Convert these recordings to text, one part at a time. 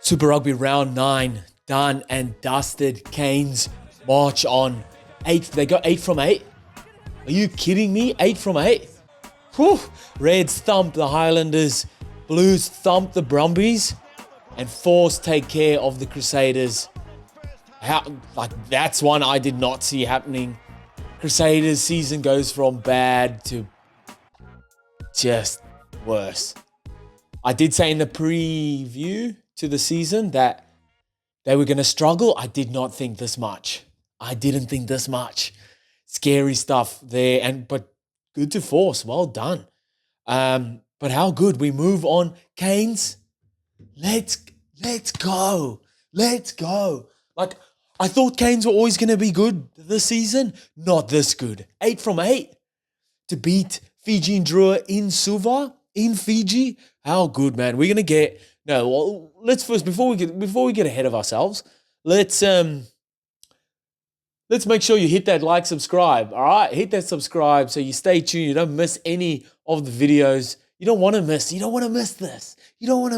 Super Rugby round 9, done and dusted. Canes march on. 8, they got 8 from 8. Are you kidding me? 8 from 8? Whew. Reds thump the Highlanders. Blues thump the Brumbies. And Force take care of the Crusaders. That's one I did not see happening. Crusaders season goes from bad to just worse. I did say in the preview to the season that they were going to struggle. I did not think this much. I didn't think this much. Scary stuff there, but good to Force. Well done. But how good. We move on. Canes, let's go. Let's go. Like, I thought Canes were always going to be good this season. Not this good. 8 from 8 to beat Fiji and DRUA in Suva, in Fiji. How good, man. We're going to get... No, well, let's first, before we get ahead of ourselves, let's make sure you hit that like, subscribe, all right? Hit that subscribe so you stay tuned. You don't miss any of the videos. You don't want to miss this. You don't want to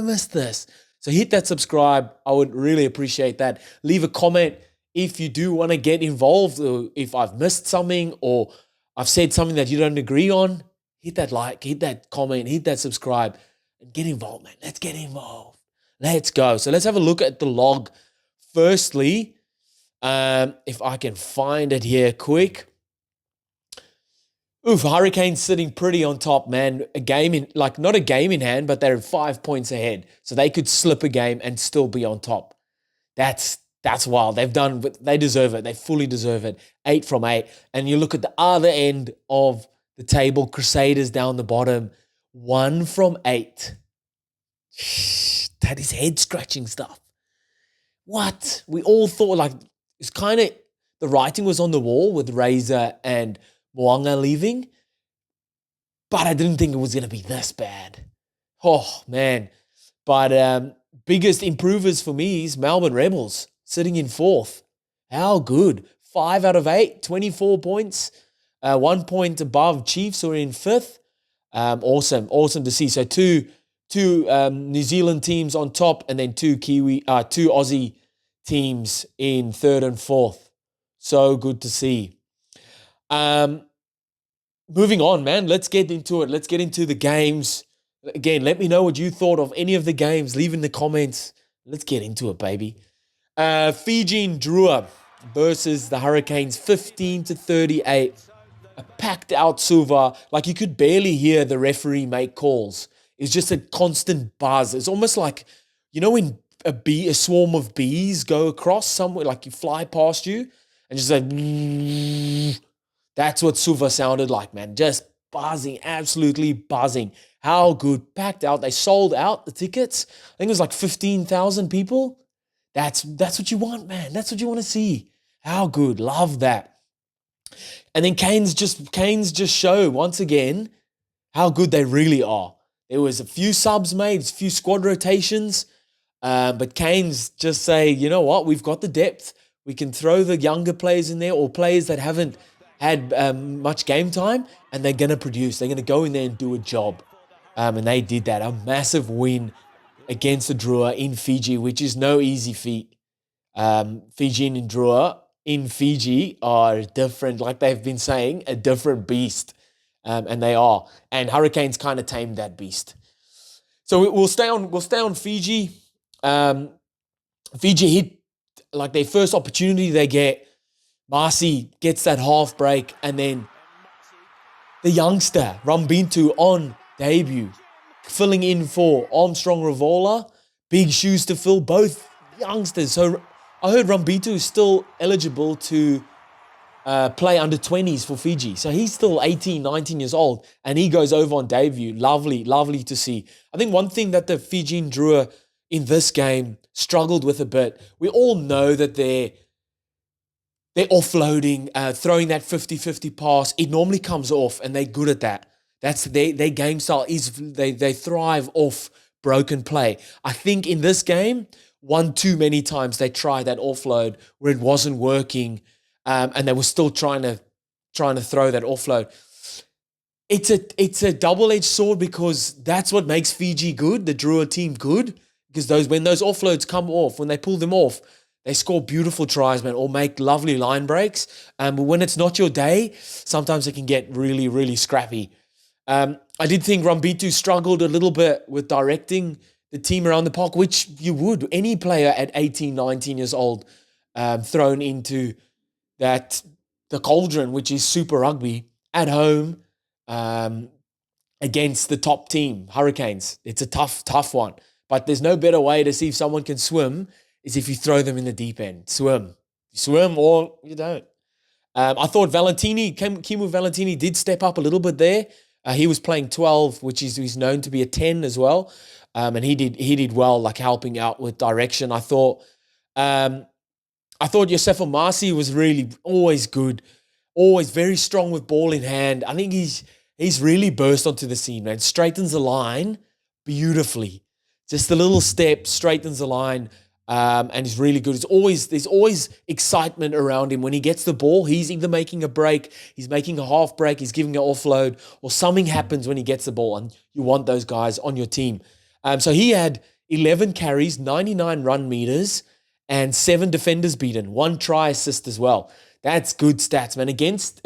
miss this. So hit that subscribe. I would really appreciate that. Leave a comment if you do want to get involved, or if I've missed something or I've said something that you don't agree on. Hit that like, hit that comment, hit that subscribe, and get involved, man. Let's get involved. Let's go. So let's have a look at the log. Firstly, if I can find it here quick. Hurricanes sitting pretty on top, man. Not a game in hand, but they're 5 points ahead. So they could slip a game and still be on top. That's wild. They deserve it. They fully deserve it. 8 from 8. And you look at the other end of the table, Crusaders down the bottom, 1 from 8. That is head-scratching stuff. What? We all thought, it's kind of, the writing was on the wall with Razor and Moanga leaving, but I didn't think it was going to be this bad. Oh, man. But biggest improvers for me is Melbourne Rebels, sitting in 4th. How good. 5 out of 8, 24 points. 1 point above Chiefs, who are in 5th. Awesome to see. So two New Zealand teams on top, and then two Aussie teams in 3rd and 4th. So good to see. Moving on, man. Let's get into it. Let's get into the games. Again, let me know what you thought of any of the games. Leave in the comments. Let's get into it, baby. Fiji and DRUA versus the Hurricanes, 15-38. A packed out Suva. Like, you could barely hear the referee make calls. It's just a constant buzz. It's almost like, when a swarm of bees go across somewhere, like you fly past you, and just like, that's what Suva sounded like, man. Just buzzing, absolutely buzzing. How good. Packed out. They sold out the tickets. I think it was like 15,000 people. That's what you want, man. That's what you want to see. How good. Love that. And then Canes just show once again how good they really are. There was a few subs made, a few squad rotations, but Canes just say, you know what, we've got the depth. We can throw the younger players in there, or players that haven't had much game time, and they're going to produce. They're going to go in there and do a job. And they did that. A massive win against the DRUA in Fiji, which is no easy feat. Fijian and DRUA in Fiji are different, like they've been saying, a different beast. And they are. And Hurricanes kind of tamed that beast. So we'll stay on Fiji. Fiji hit their first opportunity they get. Marcy gets that half break, and then the youngster, Rumbintu, on debut, filling in for Armstrong Ravola. Big shoes to fill, both youngsters. So I heard Rumbintu is still eligible to play under 20s for Fiji. So he's still 18, 19 years old, and he goes over on debut. Lovely to see. I think one thing that the Fijian DRUA in this game struggled with a bit, we all know that they're offloading, throwing that 50-50 pass. It normally comes off, and they're good at that. That's their game style. They thrive off broken play. I think in this game, one too many times they tried that offload where it wasn't working, and they were still trying to throw that offload. It's a double-edged sword, because that's what makes Fiji good, the DRUA team good. because when those offloads come off, when they pull them off, they score beautiful tries, man, or make lovely line breaks. But when it's not your day, sometimes it can get really, really scrappy. I did think Rumbitu struggled a little bit with directing the team around the park, which you would. Any player at 18, 19 years old thrown into the cauldron, which is Super Rugby, at home against the top team, Hurricanes. It's a tough one. But there's no better way to see if someone can swim is if you throw them in the deep end. Swim. You swim or you don't. I thought Kimu Valentini did step up a little bit there. He was playing 12, which he's known to be a 10 as well. And he did well, like helping out with direction. I thought Yosefo Masi was really always good, always very strong with ball in hand. I think he's really burst onto the scene, man. Straightens the line beautifully. Just a little step, straightens the line, and he's really good. There's always excitement around him. When he gets the ball, he's either making a break, he's making a half break, he's giving an offload, or something happens when he gets the ball, and you want those guys on your team. So he had 11 carries, 99 run meters, and 7 defenders beaten, 1 try assist as well. That's good stats, man. Against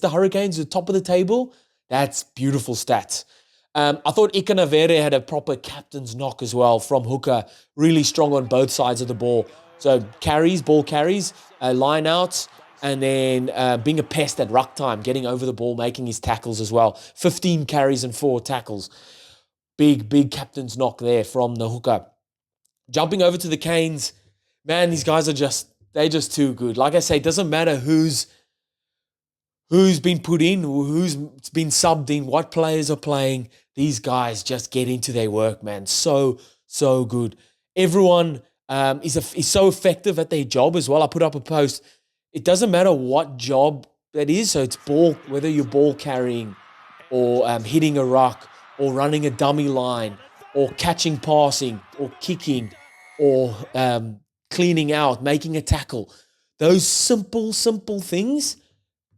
the Hurricanes, the top of the table, that's beautiful stats. I thought Ika Navere had a proper captain's knock as well from hooker, really strong on both sides of the ball. So ball carries, line outs, and then being a pest at ruck time, getting over the ball, making his tackles as well. 15 carries and 4 tackles. Big captain's knock there from the hooker. Jumping over to the Canes, man, these guys they're just too good. Like I say, it doesn't matter who's been put in, who's been subbed in, what players are playing. These guys just get into their work, man. So good. Everyone is so effective at their job as well. I put up a post. It doesn't matter what job that is. So it's ball, whether you're ball carrying or hitting a ruck or running a dummy line or catching, passing or kicking or cleaning out, making a tackle. Those simple things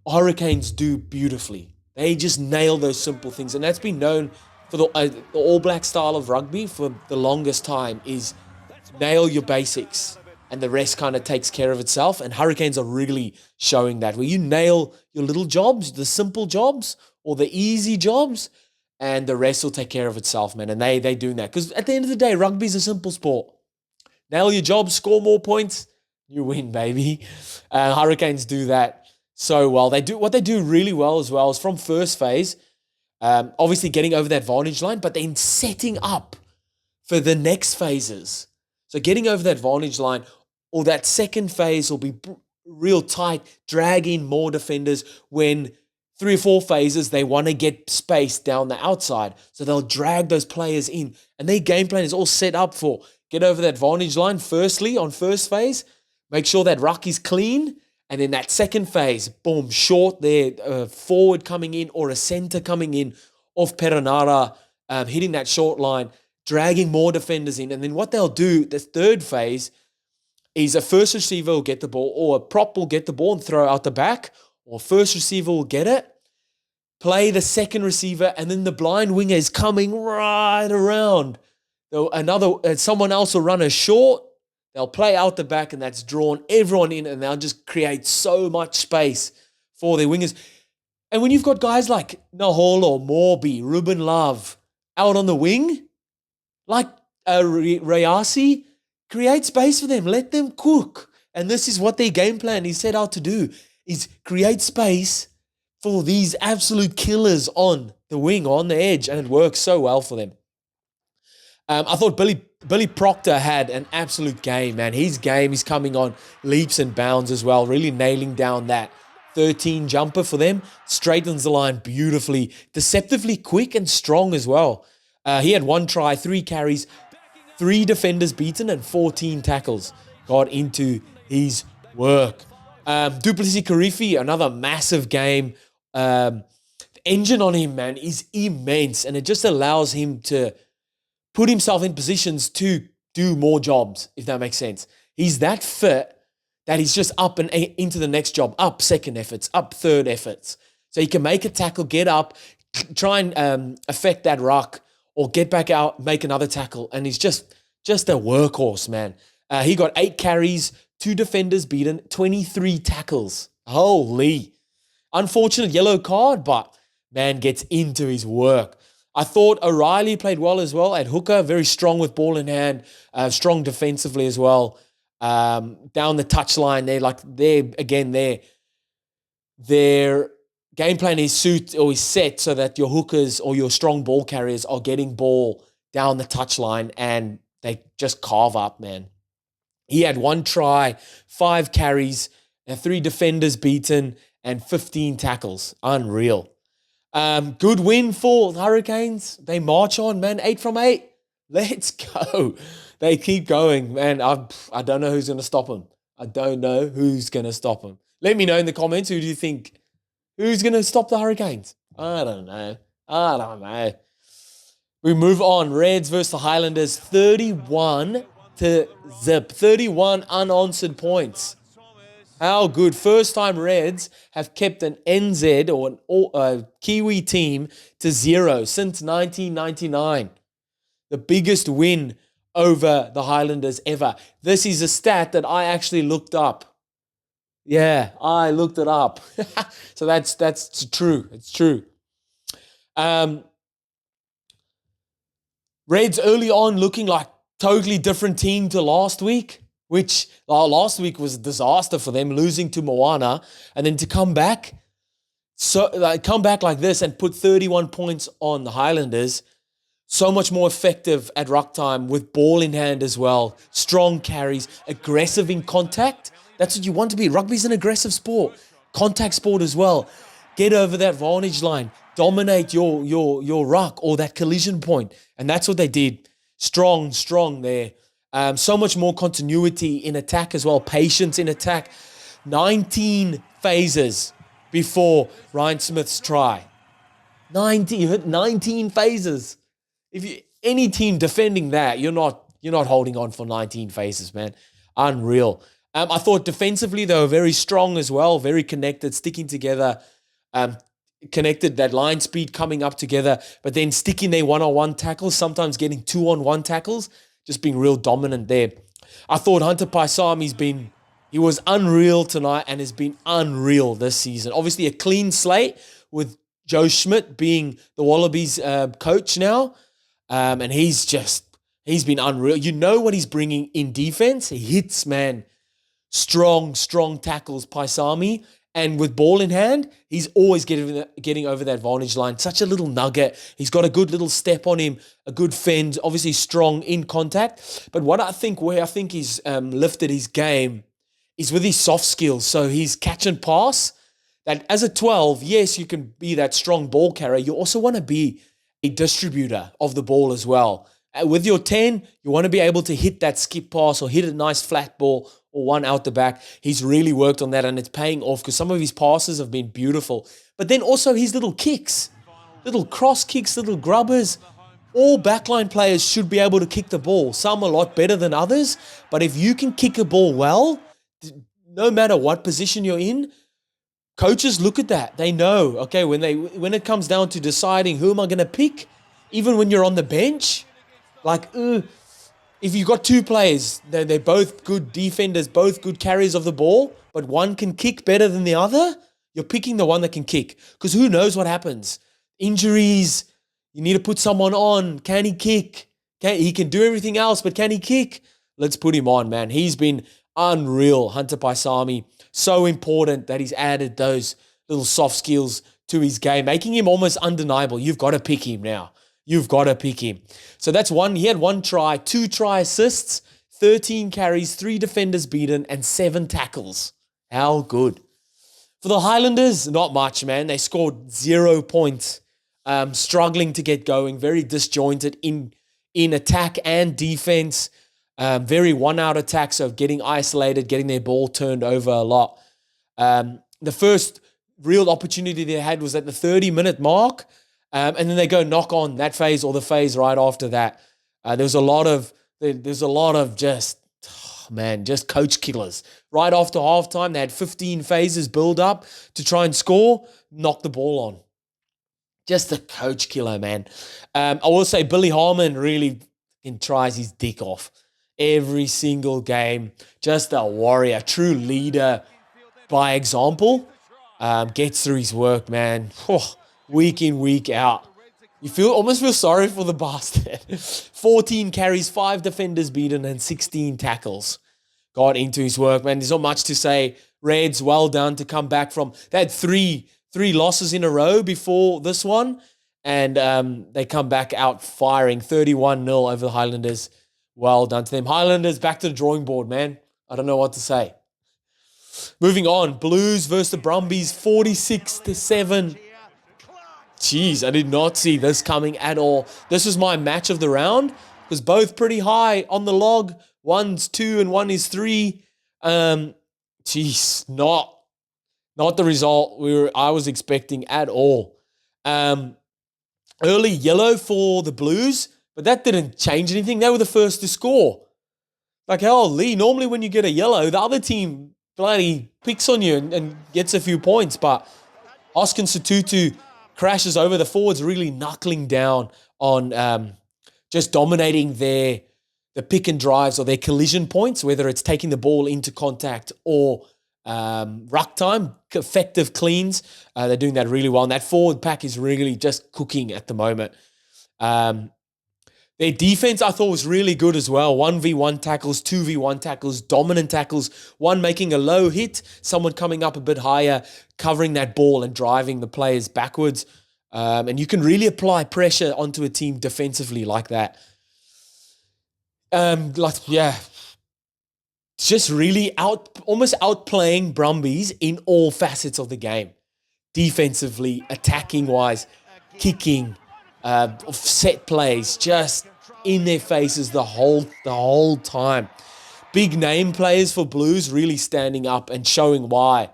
Hurricanes do beautifully. They just nail those simple things. And that's been known for the All Black style of rugby for the longest time, is nail your basics and the rest kind of takes care of itself. And Hurricanes are really showing that, where you nail your little jobs, the simple jobs or the easy jobs, and the rest will take care of itself, man. And they doing that. Because at the end of the day, rugby is a simple sport. Nail your job, score more points, you win, baby. Hurricanes do that so well. What they do really well as well is from first phase, obviously getting over that vantage line, but then setting up for the next phases. So getting over that vantage line, or that second phase will be real tight, drag in more defenders. When 3 or 4 phases, they want to get space down the outside. So they'll drag those players in. And their game plan is all set up for get over that vantage line firstly on first phase, make sure that ruck is clean, and then that second phase, boom, short there, forward coming in or a center coming in off Perenara, hitting that short line, dragging more defenders in. And then what they'll do, the third phase, is a first receiver will get the ball, or a prop will get the ball and throw out the back, or first receiver will get it, play the second receiver, and then the blind winger is coming right around. Someone else will run a short, they'll play out the back, and that's drawn everyone in, and they'll just create so much space for their wingers. And when you've got guys like Naholo, Morby, Ruben Love out on the wing, like Rayasi, create space for them. Let them cook. And this is what their game plan is set out to do, is create space for these absolute killers on the wing, on the edge, and it works so well for them. I thought Billy Proctor had an absolute game, man. His game is coming on leaps and bounds as well, really nailing down that 13 jumper for them. Straightens the line beautifully, deceptively quick and strong as well. He had 1 try, 3 carries, 3 defenders beaten, and 14 tackles. Got into his work. Duplessis Karifi, another massive game. The engine on him, man, is immense, and it just allows him to put himself in positions to do more jobs, if that makes sense. He's that fit that he's just up and into the next job, up second efforts, up third efforts. So he can make a tackle, get up, try and affect that ruck, or get back out, make another tackle. And he's just Just a workhorse, man. He got 8 carries, 2 defenders beaten, 23 tackles. Holy. Unfortunate yellow card, but man gets into his work. I thought O'Reilly played well as well at hooker, very strong with ball in hand, strong defensively as well. Down the touchline, their game plan is set so that your hookers or your strong ball carriers are getting ball down the touchline and they just carve up, man. He had 1 try, 5 carries, 3 defenders beaten, and 15 tackles. Unreal. Good win for the Hurricanes. They march on, man. 8 from 8. Let's go. They keep going, man. I don't know who's going to stop them. I don't know who's going to stop them. Let me know in the comments, who do you think? Who's going to stop the Hurricanes? I don't know. We move on. Reds versus the Highlanders. 31 to zip. 31 unanswered points. How good. First time Reds have kept an NZ or a Kiwi team to 0 since 1999. The biggest win over the Highlanders ever. This is a stat that I actually looked up. Yeah, I looked it up. So that's true. It's true. Reds early on looking like totally different team to last week, which last week was a disaster for them, losing to Moana, and then to come back like this and put 31 points on the Highlanders. So much more effective at ruck time with ball in hand as well. Strong carries, aggressive in contact. That's what you want to be. Rugby's an aggressive sport. Contact sport as well. Get over that vantage line. Dominate your ruck or that collision point. And that's what they did. Strong there. So much more continuity in attack as well. Patience in attack. 19 phases before Ryan Smith's try. 19 phases. Any team defending that, you're not holding on for 19 phases, man. Unreal. I thought defensively they were very strong as well, very connected, sticking together, connected, that line speed coming up together, but then sticking their one-on-one tackles, sometimes getting 2-on-1 tackles, just being real dominant there. I thought Hunter Paisami's he was unreal tonight and has been unreal this season. Obviously a clean slate with Joe Schmidt being the Wallabies coach now. And he's been unreal. You know what he's bringing in defense? He hits, man. Strong tackles, Paisami. And with ball in hand, he's always getting over that vantage line. Such a little nugget. He's got a good little step on him, a good fend, obviously strong in contact. But where I think he's lifted his game is with his soft skills. So his catch and pass, that as a 12, yes, you can be that strong ball carrier. You also want to be a distributor of the ball as well. With your 10, you want to be able to hit that skip pass or hit a nice flat ball or one out the back. He's really worked on that and it's paying off because some of his passes have been beautiful. But then also his little kicks, little cross kicks, little grubbers. All backline players should be able to kick the ball. Some a lot better than others. But if you can kick a ball well, no matter what position you're in, coaches look at that. They know, okay, when it comes down to deciding who am I going to pick, even when you're on the bench, like, if you've got 2 players, they're both good defenders, both good carriers of the ball, but one can kick better than the other, you're picking the one that can kick. Because who knows what happens? Injuries, you need to put someone on. Can he kick? He can do everything else, but can he kick? Let's put him on, man. He's been unreal, Hunter Paisami. So important that he's added those little soft skills to his game, making him almost undeniable. You've got to pick him now. You've got to pick him. So that's one. He had 1 try, 2 try assists, 13 carries, 3 defenders beaten, and 7 tackles. How good. For the Highlanders, not much, man. They scored 0 points, struggling to get going, very disjointed in attack and defense. Very one-out attack, so getting isolated, getting their ball turned over a lot. The first real opportunity they had was at the 30-minute mark, and then they go knock on that phase or the phase right after that. There's a lot of just coach killers. Right after halftime, they had 15 phases build up to try and score, knock the ball on. Just a coach killer, man. I will say Billy Harmon really and tries his dick off every single game. Just a warrior, true leader by example. Gets through his work, man. Week in, week out. You almost feel sorry for the bastard. 14 carries, 5 defenders beaten, and 16 tackles. Got into his work, man. There's not much to say. Reds, well done to come back from. They had three losses in a row before this one, and they come back out firing 31-0 over the Highlanders. Well done to them. Highlanders back to the drawing board, man. I don't know what to say. Moving on, Blues versus the Brumbies, 46-7. Jeez, I did not see this coming at all. This was my match of the round because both pretty high on the log. One's 2 and one is 3. Jeez, not the result I was expecting at all. Early yellow for the Blues, but that didn't change anything. They were the first to score. Like, holy, normally when you get a yellow, the other team bloody picks on you and gets a few points, but Oscar Sotutu crashes over the forwards, really knuckling down on just dominating the pick and drives or their collision points, whether it's taking the ball into contact or ruck time, effective cleans. They're doing that really well. And that forward pack is really just cooking at the moment. Their defense, I thought, was really good as well. 1v1 tackles, 2v1 tackles, dominant tackles, one making a low hit, someone coming up a bit higher, covering that ball and driving the players backwards. And you can really apply pressure onto a team defensively like that. Just really almost outplaying Brumbies in all facets of the game. Defensively, attacking-wise, kicking, set plays, just in their faces the whole time. Big name players for Blues really standing up and showing why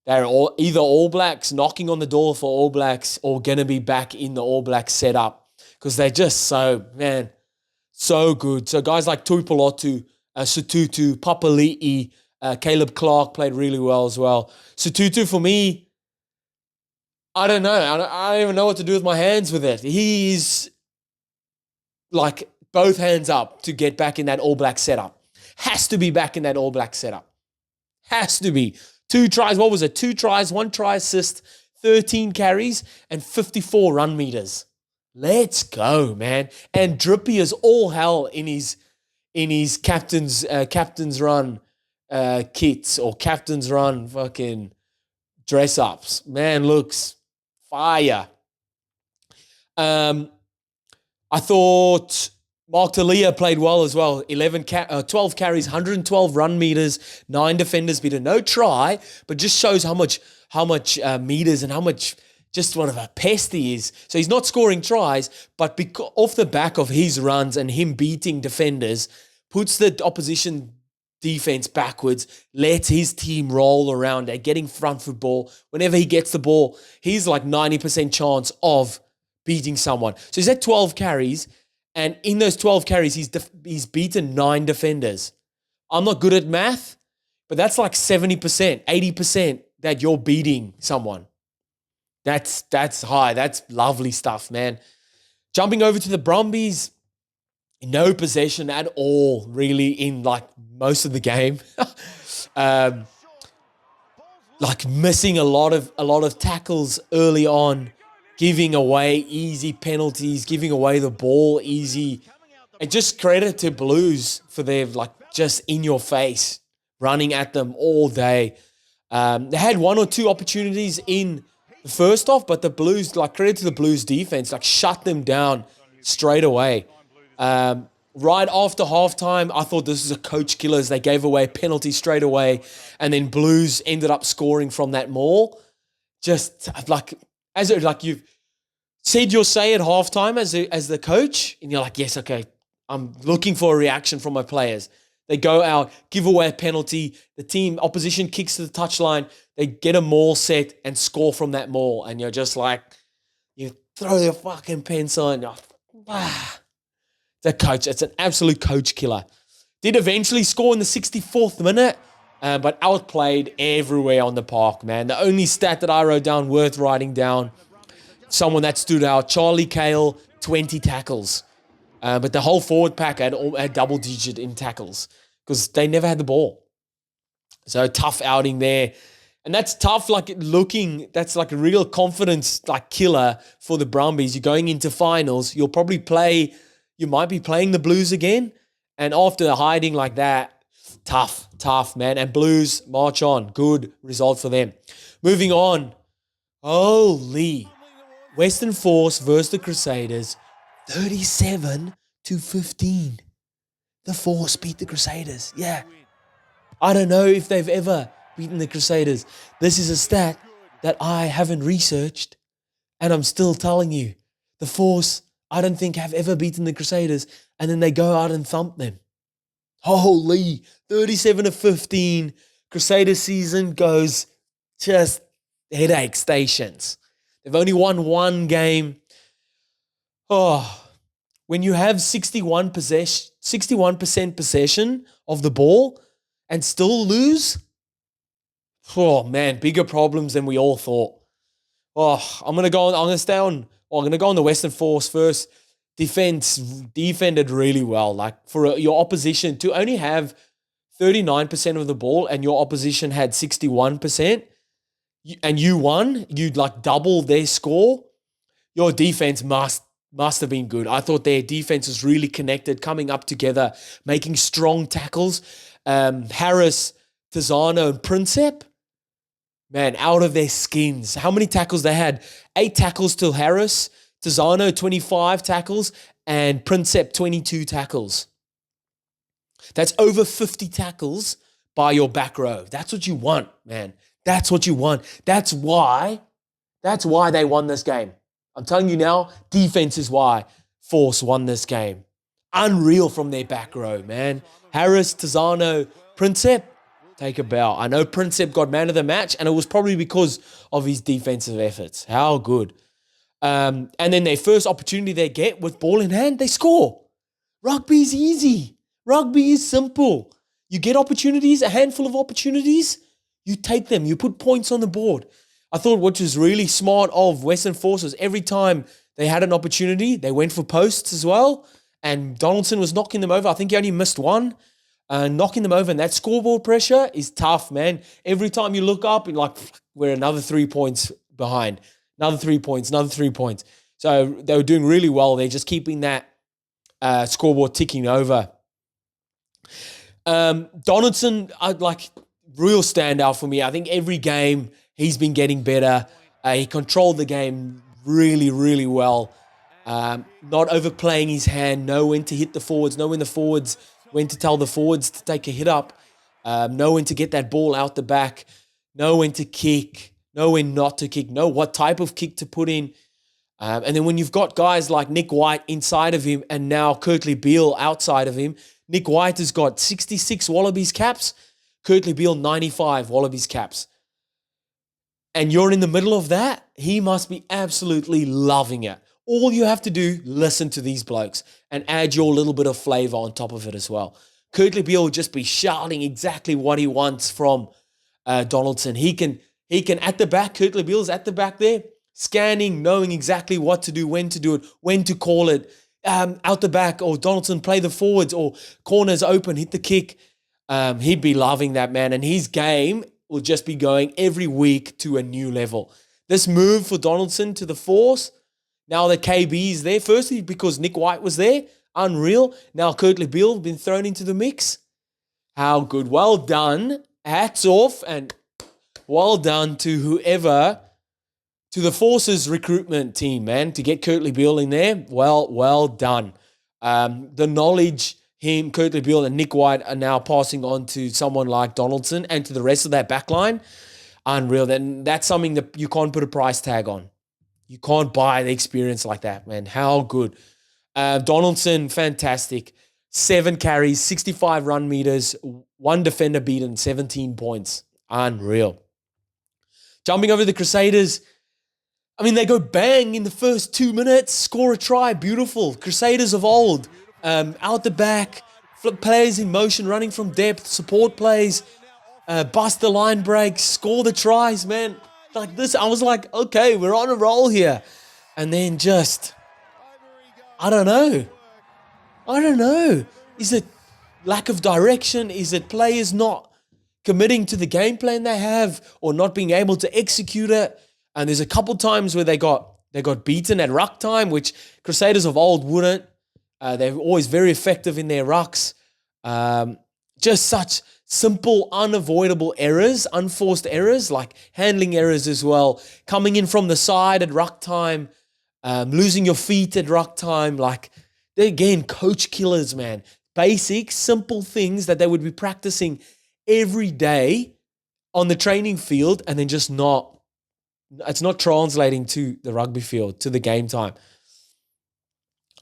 they're either All Blacks, knocking on the door for All Blacks, or going to be back in the All Blacks setup because they're just so good. So guys like Tuipulotu, Sotutu, Papali'i, Caleb Clark played really well as well. Sotutu, for me, I don't know. I don't even know what to do with my hands with it. He's like both hands up to get back in that All Black setup. Has to be back in that All Black setup. Has to be. 2 tries. What was it? 2 tries, 1 try assist, 13 carries, and 54 run meters. Let's go, man. And Drippy is all hell in his captain's run kits or captain's run fucking dress ups. Man, looks fire. I thought Mark Talia played well as well. 12 carries, 112 run meters, 9 defenders beaten. No try, but just shows how much meters and how much just what of a pest he is. So he's not scoring tries, but off the back of his runs and him beating defenders, puts the opposition defense backwards, lets his team roll around and getting front foot ball. Whenever he gets the ball, he's like 90% chance of beating someone. So he's at 12 carries, and in those 12 carries, he's beaten 9 defenders. I'm not good at math, but that's like 70%, 80% that you're beating someone. That's high. That's lovely stuff, man. Jumping over to the Brumbies, no possession at all, really, in like most of the game. Like missing a lot of tackles early on, giving away easy penalties, giving away the ball easy. And just credit to Blues for their like just in your face, running at them all day. They had 1 or 2 opportunities in the first half, but the Blues, like credit to the Blues defense, like shut them down straight away. Right after halftime, I thought this was a coach killer as they gave away a penalty straight away, and then Blues ended up scoring from that maul. Just like you've said your say at halftime as the coach, and you're like, yes, okay, I'm looking for a reaction from my players. They go out, give away a penalty. The opposition kicks to the touchline. They get a maul set and score from that maul, and you're just like, you throw your fucking pencil and you're the coach. It's an absolute coach killer. Did eventually score in the 64th minute, but outplayed everywhere on the park, man. The only stat that I wrote down worth writing down, someone that stood out, Charlie Cale, 20 tackles. But the whole forward pack had double digit in tackles because they never had the ball. So tough outing there. And that's tough, that's like a real confidence like killer for the Brumbies. You're going into finals. You might be playing the Blues again. And after hiding like that, tough, man. And Blues march on. Good result for them. Moving on. Holy. Western Force versus the Crusaders. 37-15. The Force beat the Crusaders. Yeah. I don't know if they've ever beaten the Crusaders. This is a stat that I haven't researched, and I'm still telling you. The Force, I don't think, have ever beaten the Crusaders, and then they go out and thump them. Holy, 37-15. Crusader season goes just headache stations. They've only won one game. Oh, when you have 61% possession of the ball and still lose, oh man, bigger problems than we all thought. Oh, I'm gonna go on the Western Force first. Defended really well. Like for your opposition to only have 39% of the ball and your opposition had 61%, and you won, you'd like double their score. Your defense must have been good. I thought their defense was really connected, coming up together, making strong tackles. Harris, Tizano, and Princep, man, out of their skins. How many tackles they had? 8 tackles to Harris, Tizano 25 tackles, and Princep 22 tackles. That's over 50 tackles by your back row. That's what you want, man. That's what you want. That's why they won this game. I'm telling you now, defense is why Force won this game. Unreal from their back row, man. Harris, Tizano, Princep, take a bow. I know Princep got man of the match, and it was probably because of his defensive efforts. How good. And then their first opportunity they get with ball in hand, they score. Rugby is easy. Rugby is simple. You get opportunities, a handful of opportunities, you take them. You put points on the board. I thought what was really smart of Western Force was every time they had an opportunity, they went for posts as well. And Donaldson was knocking them over. I think he only missed one. Knocking them over. And that scoreboard pressure is tough, man. Every time you look up, you're like, we're another 3 points behind. Another 3 points. So they were doing really well. They're just keeping that scoreboard ticking over. Donaldson, real standout for me. I think every game he's been getting better. He controlled the game really, really well. Not overplaying his hand. Know when to hit the forwards. Know when to tell the forwards to take a hit up. Know when to get that ball out the back. Know when to kick. Know when not to kick. Know what type of kick to put in. And then when you've got guys like Nick White inside of him and now Kurtley Beale outside of him, Nick White has got 66 Wallabies caps. Kurtley Beale, 95 Wallabies caps. And you're in the middle of that, he must be absolutely loving it. All you have to do, listen to these blokes and add your little bit of flavor on top of it as well. Kurtley Beale will just be shouting exactly what he wants from Donaldson. He can at the back, Kurtley Beale's at the back there, scanning, knowing exactly what to do, when to do it, when to call it. Out the back, or Donaldson play the forwards, or corners open, hit the kick. He'd be loving that, man. And his game will just be going every week to a new level. This move for Donaldson to the Force, now that KB is there, firstly because Nick White was there, unreal. Now Kurtley Beale been thrown into the mix. How good. Well done. Hats off and well done to whoever, to the Force's recruitment team, man, to get Kurtley Beale in there. Well done. The knowledge him, Kurtley Beale, and Nick White are now passing on to someone like Donaldson and to the rest of that back line. Unreal. That's something that you can't put a price tag on. You can't buy the experience like that, man. How good. Donaldson, fantastic. 7 carries, 65 run meters, 1 defender beaten, 17 points. Unreal. Jumping over the Crusaders, I mean, they go bang in the first 2 minutes, score a try, beautiful. Crusaders of old, out the back, players in motion, running from depth, support plays, bust the line breaks, score the tries, man. Like this, I was like, okay, we're on a roll here. And then just, I don't know. I don't know. Is it lack of direction? Is it players not committing to the game plan they have or not being able to execute it? And there's a couple times where they got beaten at ruck time, which Crusaders of old wouldn't. They're always very effective in their rucks. Just such simple, unavoidable errors, unforced errors, like handling errors as well. Coming in from the side at ruck time, losing your feet at ruck time. Like, they're, again, coach killers, man. Basic, simple things that they would be practicing every day on the training field and then just not, it's not translating to the rugby field, to the game time.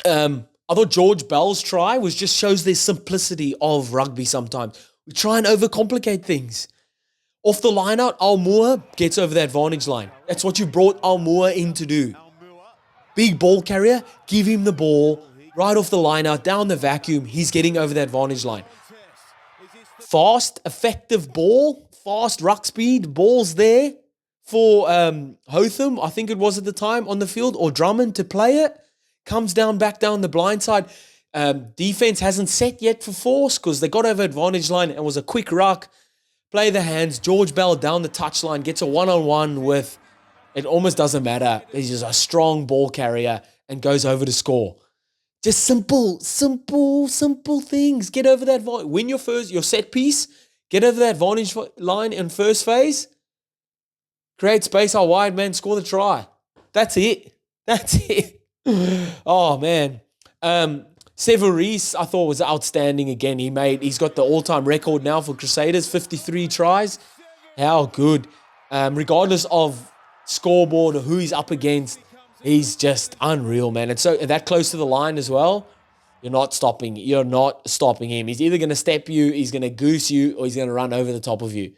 I thought George Bell's try just shows the simplicity of rugby sometimes. We try and overcomplicate things. Off the line out, Almua gets over the advantage line. That's what you brought Almua in to do. Big ball carrier, give him the ball, right off the line out, down the vacuum, he's getting over the advantage line. Fast, effective ball, fast ruck speed, balls there for Hotham, I think it was at the time, on the field, or Drummond to play it. Comes down, back down the blind side. Defense hasn't set yet for Force because they got over advantage line and was a quick ruck. Play the hands. George Bell down the touchline, gets a one-on-one with, it almost doesn't matter. He's just a strong ball carrier and goes over to score. Just simple things. Get over that, win your set piece, get over that advantage line in first phase, create space out wide, man, score the try. That's it. Oh, man. Severis, I thought, was outstanding again. He's got the all-time record now for Crusaders, 53 tries. How good. Regardless of scoreboard or who he's up against, he's just unreal, man. And so that close to the line as well, you're not stopping him. He's either going to step you, he's going to goose you, or he's going to run over the top of you.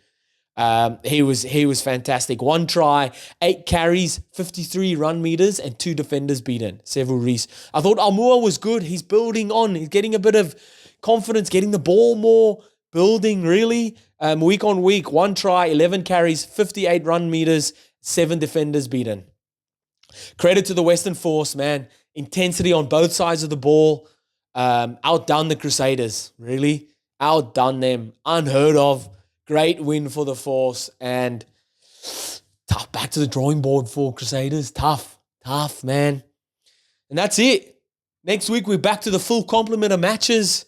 He was fantastic. 1 try, 8 carries, 53 run meters, and 2 defenders beaten. Several Reese. I thought Almua was good. He's building on. He's getting a bit of confidence, getting the ball more, building really. Week on week, 1 try, 11 carries, 58 run meters, 7 defenders beaten. Credit to the Western Force, man. Intensity on both sides of the ball. Outdone the Crusaders, really. Outdone them. Unheard of. Great win for the Force, and tough, back to the drawing board for Crusaders. Tough, man. And that's it. Next week, we're back to the full complement of matches.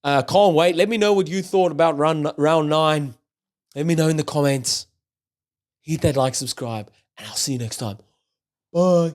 Can't wait. Let me know what you thought about round 9. Let me know in the comments. Hit that like, subscribe, and I'll see you next time. Bye.